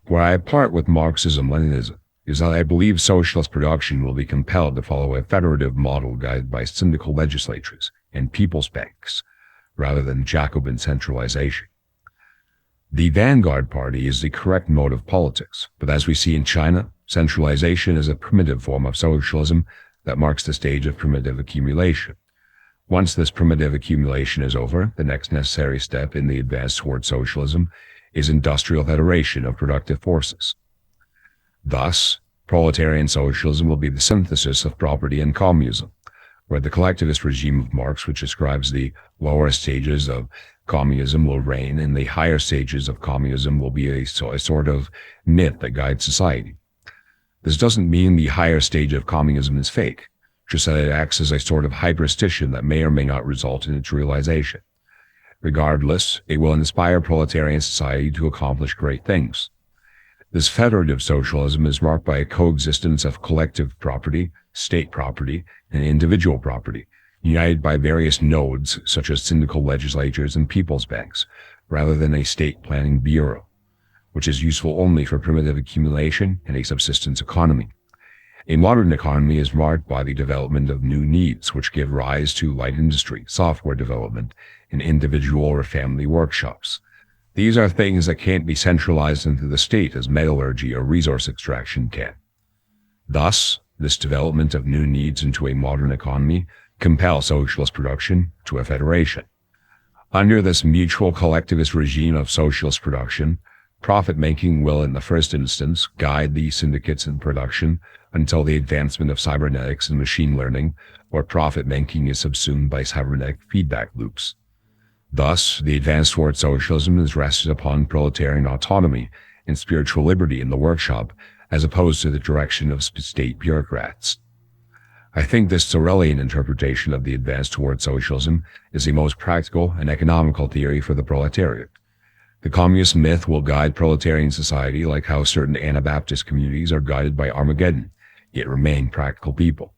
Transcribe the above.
Where I part with Marxism-Leninism is that I believe socialist production will be compelled to follow a federative model guided by syndical legislatures and people's banks, rather than Jacobin centralization. The vanguard party is the correct mode of politics, but as we see in China, centralization is a primitive form of socialism that marks the stage of primitive accumulation. Once this primitive accumulation is over, the next necessary step in the advance toward socialism is industrial federation of productive forces. Thus, proletarian socialism will be the synthesis of property and communism, where the collectivist regime of Marx, which describes the lower stages of communism, will reign, and the higher stages of communism will be a sort of myth that guides society. This doesn't mean the higher stage of communism is fake, just that it acts as a sort of hyperstition that may or may not result in its realization. Regardless, it will inspire proletarian society to accomplish great things. This federative socialism is marked by a coexistence of collective property, state property, and individual property, united by various nodes such as syndical legislatures and people's banks, rather than a state planning bureau, which is useful only for primitive accumulation and a subsistence economy. A modern economy is marked by the development of new needs, which give rise to light industry, software development, and individual or family workshops. These are things that can't be centralized into the state as metallurgy or resource extraction can. Thus, this development of new needs into a modern economy compels socialist production to a federation. Under this mutual collectivist regime of socialist production, profit-making will in the first instance guide the syndicates in production until the advancement of cybernetics and machine learning, where profit-making is subsumed by cybernetic feedback loops. Thus, the advance toward socialism is rested upon proletarian autonomy and spiritual liberty in the workshop, as opposed to the direction of state bureaucrats. I think this Sorelian interpretation of the advance toward socialism is the most practical and economical theory for the proletariat. The communist myth will guide proletarian society like how certain Anabaptist communities are guided by Armageddon, yet remain practical people.